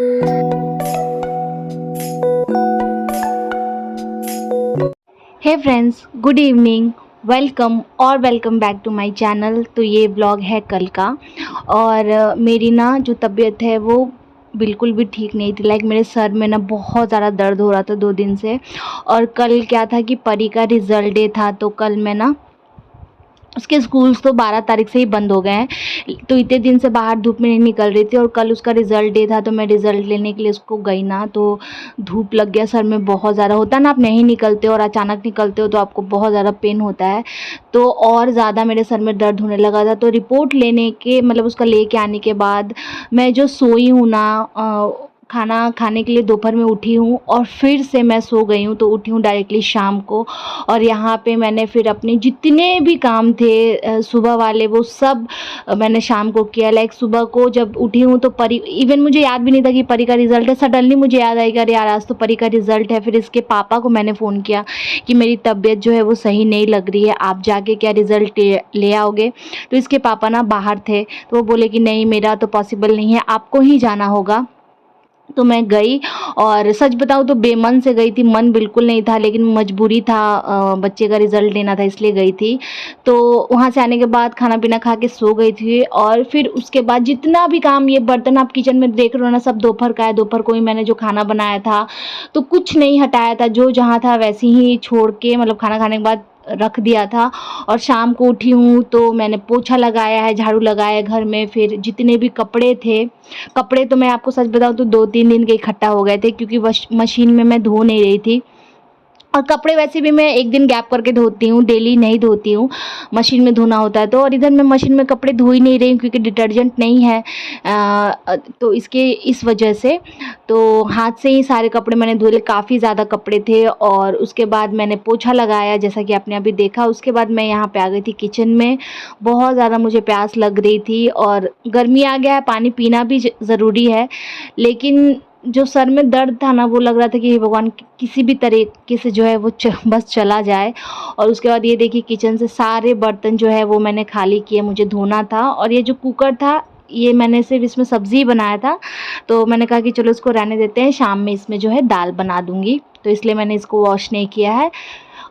Hey friends, good evening. Welcome back to my channel. तो ये vlog है कल का। और मेरी ना जो तबीयत है वो बिल्कुल भी ठीक नहीं थी। मेरे सर में ना बहुत ज़्यादा दर्द हो रहा था 2 दिन से। और कल क्या था कि परी का रिज़ल्ट डे था, तो कल मैं ना उसके स्कूल्स तो 12 तारीख से ही बंद हो गए हैं, तो इतने दिन से बाहर धूप में नहीं निकल रही थी। और कल उसका रिज़ल्ट डे था, तो मैं रिज़ल्ट लेने के लिए उसको गई ना, तो धूप लग गया सर में बहुत ज़्यादा। होता है ना, आप नहीं निकलते हो और अचानक निकलते हो तो आपको बहुत ज़्यादा पेन होता है। तो और ज़्यादा मेरे सर में दर्द होने लगा था। तो रिपोर्ट लेने के मतलब उसका लेके आने के बाद मैं जो सोई हूँ ना, खाना खाने के लिए दोपहर में उठी हूँ और फिर से मैं सो गई हूँ। तो उठी हूँ डायरेक्टली शाम को। और यहाँ पे मैंने फिर अपने जितने भी काम थे सुबह वाले, वो सब मैंने शाम को किया। सुबह को जब उठी हूँ तो परी, इवन मुझे याद भी नहीं था कि परी का रिज़ल्ट है। सडनली मुझे याद आएगा, अरे यार आज तो परी का रिज़ल्ट है। फिर इसके पापा को मैंने फ़ोन किया कि मेरी तबीयत जो है वो सही नहीं लग रही है, आप जाके क्या रिज़ल्ट ले आओगे। तो इसके पापा ना बाहर थे, तो वो बोले कि नहीं मेरा तो पॉसिबल नहीं है, आपको ही जाना होगा। तो मैं गई, और सच बताऊँ तो बेमन से गई थी, मन बिल्कुल नहीं था, लेकिन मजबूरी था, बच्चे का रिज़ल्ट लेना था इसलिए गई थी। तो वहाँ से आने के बाद खाना पीना खा के सो गई थी। और फिर उसके बाद जितना भी काम, ये बर्तन आप किचन में देख रहे हो ना, सब दोपहर का है। दोपहर को ही मैंने जो खाना बनाया था तो कुछ नहीं हटाया था, जो जहाँ था वैसे ही छोड़ के, मतलब खाना खाने के बाद रख दिया था। और शाम को उठी हूँ तो मैंने पोछा लगाया है, झाड़ू लगाया है घर में। फिर जितने भी कपड़े थे, कपड़े तो मैं आपको सच बताऊँ तो 2-3 दिन के इकट्ठा हो गए थे, क्योंकि मशीन में मैं धो नहीं रही थी। और कपड़े वैसे भी मैं एक दिन गैप करके धोती हूँ, डेली नहीं धोती हूँ, मशीन में धोना होता है। तो और इधर मैं मशीन में कपड़े धो ही नहीं रही हूँ क्योंकि डिटर्जेंट नहीं है, तो इस वजह से तो हाथ से ही सारे कपड़े मैंने धोए। काफ़ी ज़्यादा कपड़े थे। और उसके बाद मैंने पोछा लगाया, जैसा कि आपने अभी देखा। उसके बाद मैं यहाँ पे आ गई थी किचन में। बहुत ज़्यादा मुझे प्यास लग रही थी, और गर्मी आ गया है, पानी पीना भी ज़रूरी है। लेकिन जो सर में दर्द था ना, वो लग रहा था कि हे भगवान, किसी भी तरीके से जो है वो बस चला जाए। और उसके बाद ये देखिए, किचन से सारे बर्तन जो है वो मैंने खाली किए, मुझे धोना था। और ये जो कुकर था, ये मैंने सिर्फ इसमें सब्ज़ी बनाया था, तो मैंने कहा कि चलो इसको रहने देते हैं, शाम में इसमें जो है दाल बना दूँगी, तो इसलिए मैंने इसको वॉश नहीं किया है।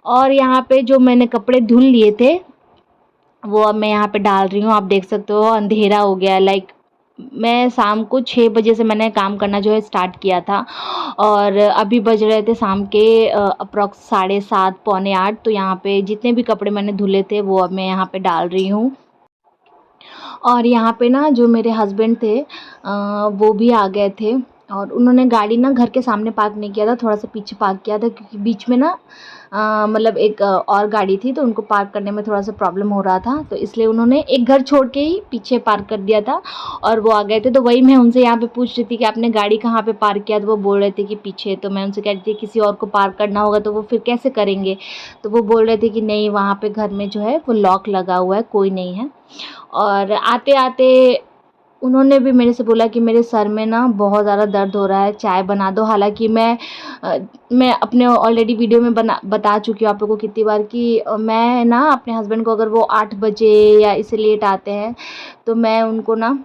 और यहाँ पे जो मैंने कपड़े धुल लिए थे वो अब मैं यहाँ पे डाल रही हूँ। आप देख सकते हो अंधेरा हो गया है। मैं शाम को 6 बजे से मैंने काम करना जो है स्टार्ट किया था, और अभी बज रहे थे शाम के अप्रॉक्स 7:30 पौने 8। तो यहाँ पे जितने भी कपड़े मैंने धुले थे वो अब मैं यहाँ पे डाल रही हूँ। और यहाँ पे ना जो मेरे हस्बैंड थे, वो भी आ गए थे। और उन्होंने गाड़ी ना घर के सामने पार्क नहीं किया था, थोड़ा सा पीछे पार्क किया था, क्योंकि बीच में ना मतलब एक और गाड़ी थी, तो उनको पार्क करने में थोड़ा सा प्रॉब्लम हो रहा था, तो इसलिए उन्होंने एक घर छोड़ के ही पीछे पार्क कर दिया था। और वो आ गए थे, तो वही मैं उनसे यहाँ पे पूछ रही थी कि आपने गाड़ी कहाँ पे पार्क किया, तो वो बोल रहे थे कि पीछे। तो मैं उनसे कह रही थी किसी और को पार्क करना होगा तो वो फिर कैसे करेंगे। तो वो बोल रहे थे कि नहीं, वहाँ पे घर में जो है वो लॉक लगा हुआ है, कोई नहीं है। और आते-आते उन्होंने भी मेरे से बोला कि मेरे सर में ना बहुत ज़्यादा दर्द हो रहा है, चाय बना दो। हालाँकि मैं अपने ऑलरेडी वीडियो में बता चुकी हूँ आप लोगों को कितनी बार कि मैं ना अपने हस्बैंड को, अगर वो 8 बजे या इससे लेट आते हैं, तो मैं उनको ना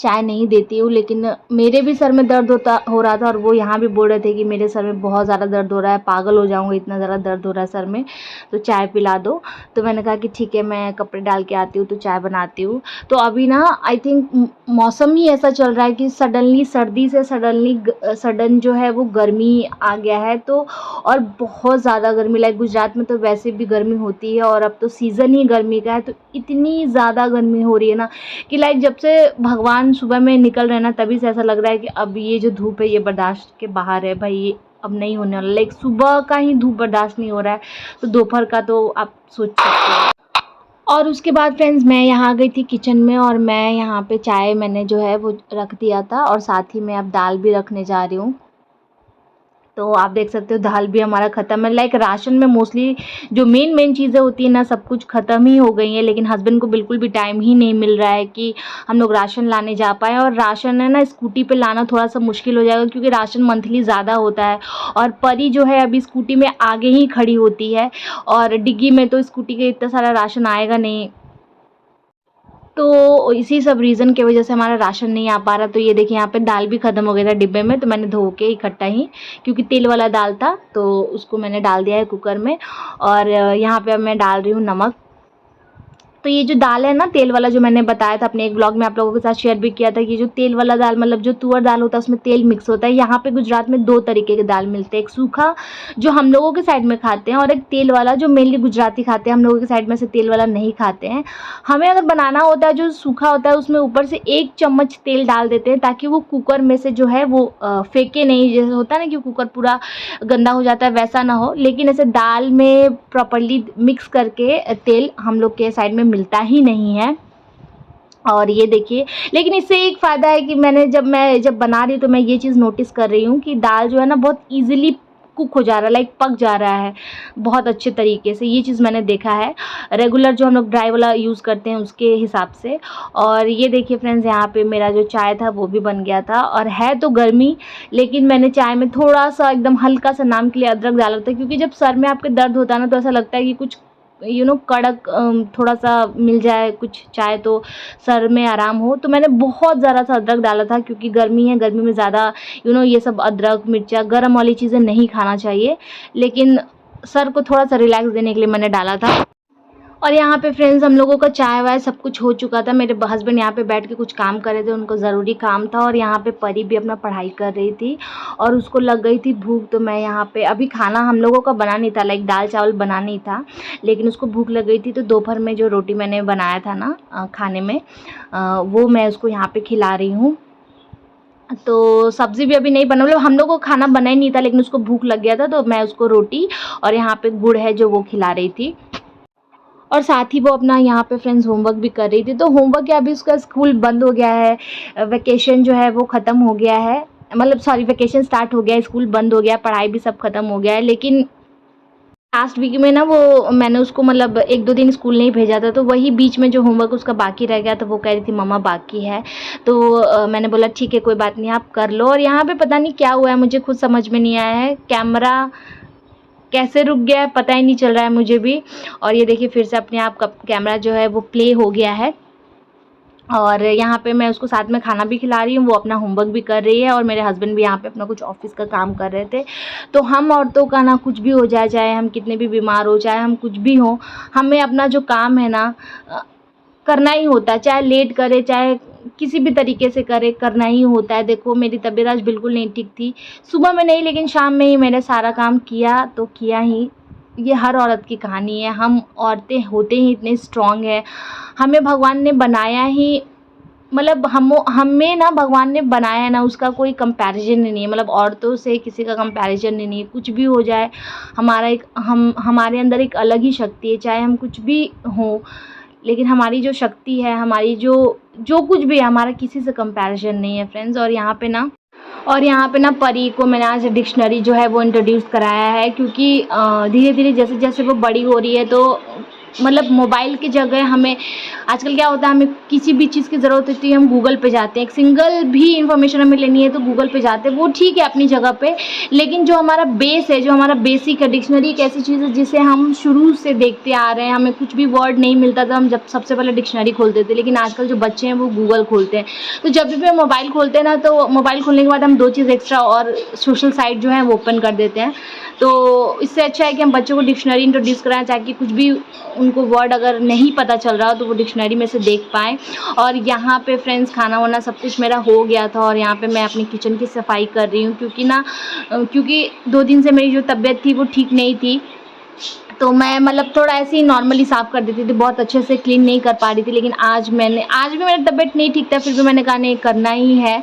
चाय नहीं देती हूँ। लेकिन मेरे भी सर में दर्द हो रहा था, और वो यहाँ भी बोल रहे थे कि मेरे सर में बहुत ज़्यादा दर्द हो रहा है, पागल हो जाऊँगा, इतना ज़्यादा दर्द हो रहा है सर में, तो चाय पिला दो। तो मैंने कहा कि ठीक है, मैं कपड़े डाल के आती हूँ तो चाय बनाती हूँ। तो अभी ना आई थिंक मौसम ही ऐसा चल रहा है कि सडनली सर्दी से सडन जो है वो गर्मी आ गया है। तो और बहुत ज़्यादा गर्मी, गुजरात में तो वैसे भी गर्मी होती है, और अब तो सीज़न ही गर्मी का है, तो इतनी ज़्यादा गर्मी हो रही है ना कि जब से भगवान सुबह में निकल रहे हैं ना, तभी से ऐसा लग रहा है कि अब ये जो धूप है ये बर्दाश्त के बाहर है भाई, ये अब नहीं होने वाला। सुबह का ही धूप बर्दाश्त नहीं हो रहा है, तो दोपहर का तो आप सोच सकते हो। और उसके बाद फ्रेंड्स, मैं यहाँ आ गई थी किचन में, और मैं यहाँ पे चाय मैंने जो है वो रख दिया था, और साथ ही मैं अब दाल भी रखने जा रही हूँ। तो आप देख सकते हो दाल भी हमारा ख़त्म है। राशन में मोस्टली जो मेन चीज़ें होती हैं ना, सब कुछ ख़त्म ही हो गई हैं। लेकिन हस्बैंड को बिल्कुल भी टाइम ही नहीं मिल रहा है कि हम लोग राशन लाने जा पाएँ। और राशन है ना, स्कूटी पे लाना थोड़ा सा मुश्किल हो जाएगा, क्योंकि राशन मंथली ज़्यादा होता है। और परी जो है अभी स्कूटी में आगे ही खड़ी होती है, और डिग्गी में तो स्कूटी के इतना सारा राशन आएगा नहीं। तो इसी सब रीज़न की वजह से हमारा राशन नहीं आ पा रहा। तो ये देखिए यहाँ पे दाल भी ख़त्म हो गया था डिब्बे में, तो मैंने धो के इकट्ठा ही, क्योंकि तेल वाला दाल था तो उसको मैंने डाल दिया है कुकर में। और यहाँ पे अब मैं डाल रही हूँ नमक। तो ये जो दाल है ना तेल वाला, जो मैंने बताया था अपने एक ब्लॉग में आप लोगों के साथ शेयर भी किया था कि जो तेल वाला दाल मतलब जो तुअर दाल होता है उसमें तेल मिक्स होता है। यहाँ पे गुजरात में 2 तरीके के दाल मिलते हैं, एक सूखा जो हम लोगों के साइड में खाते हैं और एक तेल वाला जो मेनली गुजराती खाते हैं। हम लोगों के साइड में से तेल वाला नहीं खाते हैं। हमें अगर बनाना होता है जो सूखा होता है उसमें ऊपर से 1 चम्मच तेल डाल देते हैं ताकि वो कुकर में से जो है वो फेंके नहीं। जैसे होता है ना कि कुकर पूरा गंदा हो जाता है, वैसा ना हो। लेकिन ऐसे दाल में प्रॉपर्ली मिक्स करके तेल हम लोग के साइड में मिलता ही नहीं है। और ये देखिए, लेकिन इससे एक फ़ायदा है कि मैं जब बना रही हूँ तो मैं ये चीज़ नोटिस कर रही हूँ कि दाल जो है ना बहुत ईज़िली कुक हो जा रहा है, लाइक पक जा रहा है बहुत अच्छे तरीके से। ये चीज़ मैंने देखा है रेगुलर जो हम लोग ड्राई वाला यूज़ करते हैं उसके हिसाब से। और ये देखिए फ्रेंड्स, यहाँ पे मेरा जो चाय था वो भी बन गया था। और है तो गर्मी, लेकिन मैंने चाय में थोड़ा सा एकदम हल्का सा नाम के लिए अदरक डाला था, क्योंकि जब सर में आपके दर्द होता है ना तो ऐसा लगता है कि कुछ कड़क थोड़ा सा मिल जाए कुछ चाय तो सर में आराम हो। तो मैंने बहुत ज़रा सा अदरक डाला था, क्योंकि गर्मी है, गर्मी में ज़्यादा ये सब अदरक मिर्चा गर्म वाली चीज़ें नहीं खाना चाहिए। लेकिन सर को थोड़ा सा रिलैक्स देने के लिए मैंने डाला था। और यहाँ पे फ्रेंड्स हम लोगों का चाय वाय सब कुछ हो चुका था। मेरे हस्बैंड यहाँ पे बैठ के कुछ काम कर रहे थे, उनको ज़रूरी काम था। और यहाँ पे परी भी अपना पढ़ाई कर रही थी और उसको लग गई थी भूख। तो मैं यहाँ पे अभी खाना हम लोगों का बना नहीं था, लाइक दाल चावल बना नहीं था, लेकिन उसको भूख लग गई थी। तो दोपहर में जो रोटी मैंने बनाया था ना खाने में, वो मैं उसको यहाँ पर खिला रही हूँ। तो सब्ज़ी भी अभी नहीं बना, मतलब हम लोग को खाना बना ही नहीं था, लेकिन उसको भूख लग गया था तो मैं उसको रोटी और यहाँ पे गुड़ है जो वो खिला रही थी। और साथ ही वो अपना यहाँ पे फ्रेंड्स होमवर्क भी कर रही थी। तो होमवर्क क्या, अभी उसका स्कूल बंद हो गया है, वैकेशन जो है वो ख़त्म हो गया है, मतलब सॉरी वैकेशन स्टार्ट हो गया है, स्कूल बंद हो गया, पढ़ाई भी सब ख़त्म हो गया है। लेकिन लास्ट वीक में ना वो मैंने उसको मतलब 1-2 दिन स्कूल नहीं भेजा था, तो वही बीच में जो होमवर्क उसका बाकी रह गया, तो वो कह रही थी मम्मा बाकी है। तो मैंने बोला ठीक है कोई बात नहीं आप कर लो। और यहाँ पे पता नहीं क्या हुआ है, मुझे खुद समझ में नहीं आया है, कैमरा कैसे रुक गया है पता ही नहीं चल रहा है मुझे भी। और ये देखिए फिर से अपने आप कैमरा जो है वो प्ले हो गया है। और यहाँ पे मैं उसको साथ में खाना भी खिला रही हूँ, वो अपना होमवर्क भी कर रही है और मेरे हस्बैंड भी यहाँ पे अपना कुछ ऑफिस का काम कर रहे थे। तो हम औरतों का ना कुछ भी हो जाए, चाहे हम कितने भी बीमार हो, चाहे हम कुछ भी हों, हमें अपना जो काम है ना करना ही होता है, चाहे लेट करे चाहे किसी भी तरीके से करे, करना ही होता है। देखो मेरी तबीयत आज बिल्कुल नहीं ठीक थी, सुबह में नहीं लेकिन शाम में ही मैंने सारा काम किया तो किया ही। ये हर औरत की कहानी है, हम औरतें होते ही इतने स्ट्रॉन्ग हैं, हमें भगवान ने बनाया ही, मतलब हमें ना भगवान ने बनाया है ना, उसका कोई कंपैरिजन नहीं है। मतलब औरतों से किसी का कंपैरिजन नहीं है, कुछ भी हो जाए हमारे अंदर एक अलग ही शक्ति है, चाहे हम कुछ भी हों, लेकिन हमारी जो शक्ति है, हमारी जो कुछ भी है, हमारा किसी से कंपैरिजन नहीं है फ्रेंड्स। और यहाँ पे ना परी को मैंने आज डिक्शनरी जो है वो इंट्रोड्यूस कराया है, क्योंकि धीरे धीरे जैसे जैसे वो बड़ी हो रही है तो मतलब मोबाइल की जगह हमें आजकल क्या होता है, हमें किसी भी चीज़ की ज़रूरत होती है हम गूगल पे जाते हैं, एक सिंगल भी इन्फॉर्मेशन हमें लेनी है तो गूगल पे जाते हैं, वो ठीक है अपनी जगह पे। लेकिन जो हमारा बेस है, जो हमारा बेसिक है, डिक्शनरी एक ऐसी चीज़ है जिसे हम शुरू से देखते आ रहे हैं। हमें कुछ भी वर्ड नहीं मिलता था, हम जब सबसे पहले डिक्शनरी खोलते थे, लेकिन आजकल जो बच्चे हैं वो गूगल खोलते हैं। तो जब भी हम मोबाइल खोलते हैं ना, तो मोबाइल खोलने के बाद हम 2 चीज़ एक्स्ट्रा और सोशल साइट जो है वो ओपन कर देते हैं। तो इससे अच्छा है कि हम बच्चों को डिक्शनरी इंट्रोड्यूस कराएं, ताकि कुछ भी उनको वर्ड अगर नहीं पता चल रहा हो तो वो डिक्शनरी में से देख पाएँ। और यहाँ पे फ्रेंड्स खाना वाना सब कुछ मेरा हो गया था और यहाँ पे मैं अपनी किचन की सफाई कर रही हूँ, क्योंकि 2 दिन से मेरी जो तबीयत थी वो ठीक नहीं थी, तो मैं मतलब थोड़ा ऐसे ही नॉर्मली साफ़ कर देती थी, बहुत अच्छे से क्लीन नहीं कर पा रही थी। लेकिन आज भी मेरी तबीयत नहीं ठीक था, फिर भी मैंने कहा नहीं करना ही है,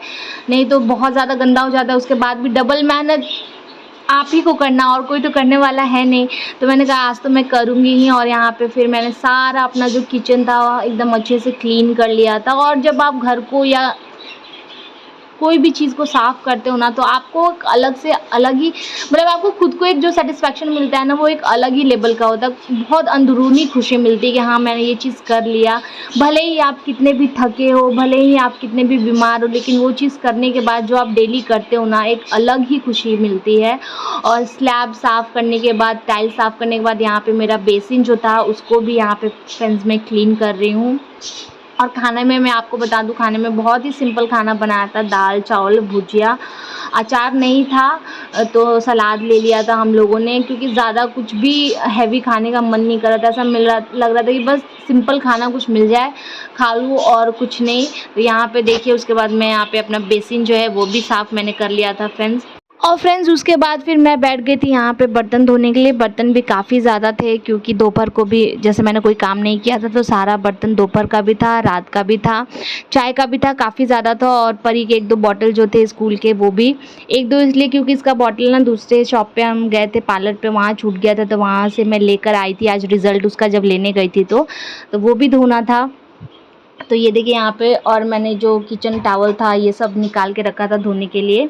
नहीं तो बहुत ज़्यादा गंदा हो जाता है, उसके बाद भी डबल मेहनत आप ही को करना, और कोई तो करने वाला है नहीं। तो मैंने कहा आज तो मैं करूँगी ही। और यहाँ पे फिर मैंने सारा अपना जो किचन था एकदम अच्छे से क्लीन कर लिया था। और जब आप घर को या कोई भी चीज़ को साफ़ करते हो ना, तो आपको अलग ही मतलब आपको खुद को एक जो सेटिस्फेक्शन मिलता है ना, वो एक अलग ही लेवल का होता है। बहुत अंदरूनी खुशी मिलती है कि हाँ मैंने ये चीज़ कर लिया। भले ही आप कितने भी थके हो, भले ही आप कितने भी बीमार हो, लेकिन वो चीज़ करने के बाद जो आप डेली करते हो ना, एक अलग ही खुशी मिलती है। और स्लैब साफ़ करने के बाद, टाइल साफ़ करने के बाद यहाँ पे मेरा बेसिन जो था उसको भी यहाँ पे फ्रेंड्स मैं क्लीन कर रही हूँ। और खाने में मैं आपको बता दूं, खाने में बहुत ही सिंपल खाना बनाया था, दाल चावल भुजिया, अचार नहीं था तो सलाद ले लिया था हम लोगों ने, क्योंकि ज़्यादा कुछ भी हैवी खाने का मन नहीं कर रहा था। ऐसा लग रहा था कि बस सिंपल खाना कुछ मिल जाए खा लूँ और कुछ नहीं। तो यहाँ पे देखिए, उसके बाद मैं यहाँ पे अपना बेसिन जो है वो भी साफ़ मैंने कर लिया था फ्रेंड्स। और फ्रेंड्स उसके बाद फिर मैं बैठ गई थी यहाँ पे बर्तन धोने के लिए। बर्तन भी काफ़ी ज़्यादा थे, क्योंकि दोपहर को भी जैसे मैंने कोई काम नहीं किया था तो सारा बर्तन दोपहर का भी था, रात का भी था, चाय का भी था, काफ़ी ज़्यादा था। और परी के 1-2 बॉटल जो थे स्कूल के वो भी 1-2 इसलिए क्योंकि इसका बॉटल ना दूसरे शॉप पे हम गए थे पार्लर पे, वहाँ छूट गया था, तो वहाँ से मैं लेकर आई थी आज रिज़ल्ट उसका जब लेने गई थी तो वो भी धोना था। तो ये देखिए यहाँ पे, और मैंने जो किचन टॉवल था ये सब निकाल के रखा था धोने के लिए।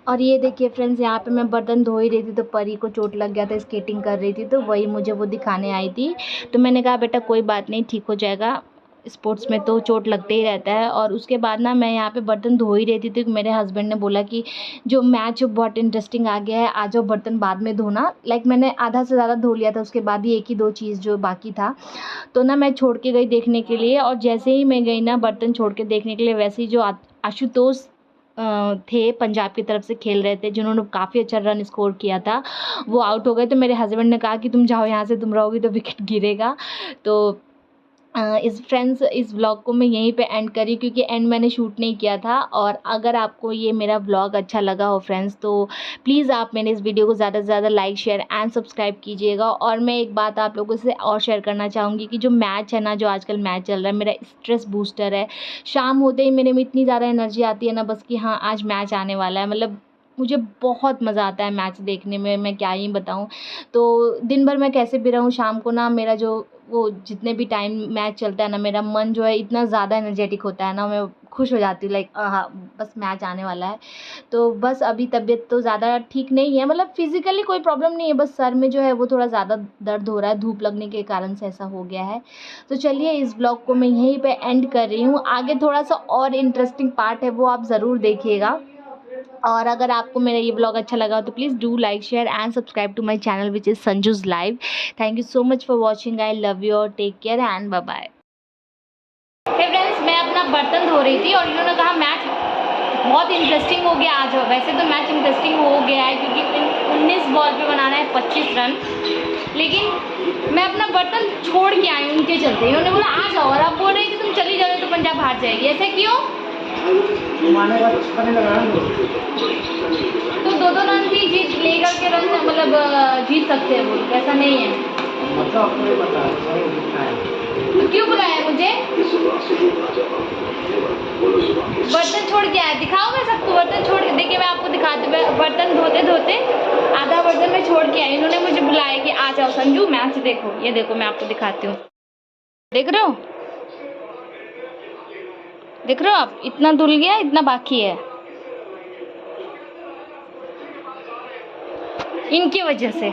और ये देखिए फ्रेंड्स, यहाँ पे मैं बर्तन धो ही रही थी तो परी को चोट लग गया था, स्केटिंग कर रही थी, तो वही मुझे वो दिखाने आई थी। तो मैंने कहा बेटा कोई बात नहीं, ठीक हो जाएगा, स्पोर्ट्स में तो चोट लगते ही रहता है। और उसके बाद ना मैं यहाँ पे बर्तन धो ही रही थी तो मेरे हस्बैंड ने बोला कि जो मैच बहुत इंटरेस्टिंग आ गया है, आ जाओ बर्तन बाद में धोना। लाइक मैंने आधा से ज़्यादा धो लिया था, उसके बाद ही 1 ही 2 चीज़ जो बाकी था, तो ना मैं छोड़ के गई देखने के लिए। और जैसे ही मैं गई ना बर्तन छोड़ के देखने के लिए, वैसे ही जो आशुतोष थे पंजाब की तरफ से खेल रहे थे, जिन्होंने काफ़ी अच्छा रन स्कोर किया था, वो आउट हो गए। तो मेरे हस्बैंड ने कहा कि तुम जाओ यहाँ से, तुम रहोगी तो विकेट गिरेगा। तो इस व्लॉग को मैं यहीं पे एंड करी, क्योंकि एंड मैंने शूट नहीं किया था। और अगर आपको ये मेरा व्लॉग अच्छा लगा हो फ्रेंड्स, तो प्लीज़ आप मेरे इस वीडियो को ज़्यादा से ज़्यादा लाइक शेयर एंड सब्सक्राइब कीजिएगा। और मैं एक बात आप लोगों से और शेयर करना चाहूँगी कि जो मैच है ना, जो आजकल मैच चल रहा है, मेरा स्ट्रेस बूस्टर है। शाम होते ही मेरे में इतनी ज़्यादा एनर्जी आती है ना, बस कि हाँ आज मैच आने वाला है। मतलब मुझे बहुत मज़ा आता है मैच देखने में, मैं क्या ही बताऊँ। तो दिन भर मैं कैसे भी रहूँ, शाम को ना मेरा जो वो जितने भी टाइम मैच चलता है ना, मेरा मन जो है इतना ज़्यादा एनर्जेटिक होता है ना, मैं खुश हो जाती हूँ। लाइक हाँ बस मैच आने वाला है। तो बस अभी तबीयत तो ज़्यादा ठीक नहीं है, मतलब फिज़िकली कोई प्रॉब्लम नहीं है, बस सर में जो है वो थोड़ा ज़्यादा दर्द हो रहा है, धूप लगने के कारण से ऐसा हो गया है। तो चलिए इस ब्लॉग को मैं यहीं पे एंड कर रही हूँ। आगे थोड़ा सा और इंटरेस्टिंग पार्ट है, वो आप ज़रूर देखिएगा। और अगर आपको मेरा ये ब्लॉग अच्छा लगा तो please do like share and subscribe to my channel which is Sanju's live. Thank you so much for watching. I love you और take care and bye bye. Hey friends, मैं अपना बर्तन धो रही थी और इन्होंने कहा मैच बहुत इंटरेस्टिंग हो गया आज। वैसे तो मैच इंटरेस्टिंग हो गया है, क्योंकि 19 बॉल पे बनाना है 25 रन, लेकिन मैं अपना बर्तन छोड़ के आई उनके चलते। इन्होंने बोला आ जाओ, और आप बोल रहे हैं कि तुम चली जाओ तो पंजाब हार जाएगी। ऐसा क्यों? तो 2-2 रन भी जीत लेकर के रन मतलब जीत सकते हैं वो, ऐसा नहीं है। तो क्यों बुलाया मुझे? बर्तन छोड़ के आया, दिखाओ मैं सबको बर्तन छोड़ के। देखिए मैं आपको दिखाती हूँ, बर्तन धोते धोते आधा बर्तन में छोड़ के आई। इन्होंने मुझे बुलाया कि आ जाओ संजू मैच देखो। ये देखो मैं आपको दिखाती हूँ, देख रहे हो, देख रहे हो आप, इतना धुल गया, इतना बाकी है इनकी वजह से।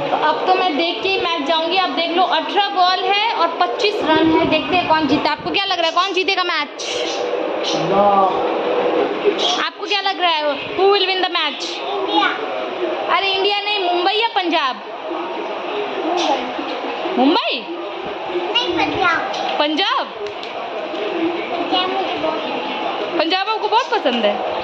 तो अब तो मैं देख के ही मैच जाऊंगी। अब देख लो 18 बॉल है और 25 रन है, देखते हैं कौन जीता। आपको क्या लग रहा है कौन जीतेगा मैच? आपको क्या लग रहा है, who will win the match? India. अरे इंडिया नहीं, मुंबई या पंजाब? मुंबई नहीं, पंजाब। पंजाब आपको बहुत पसंद है?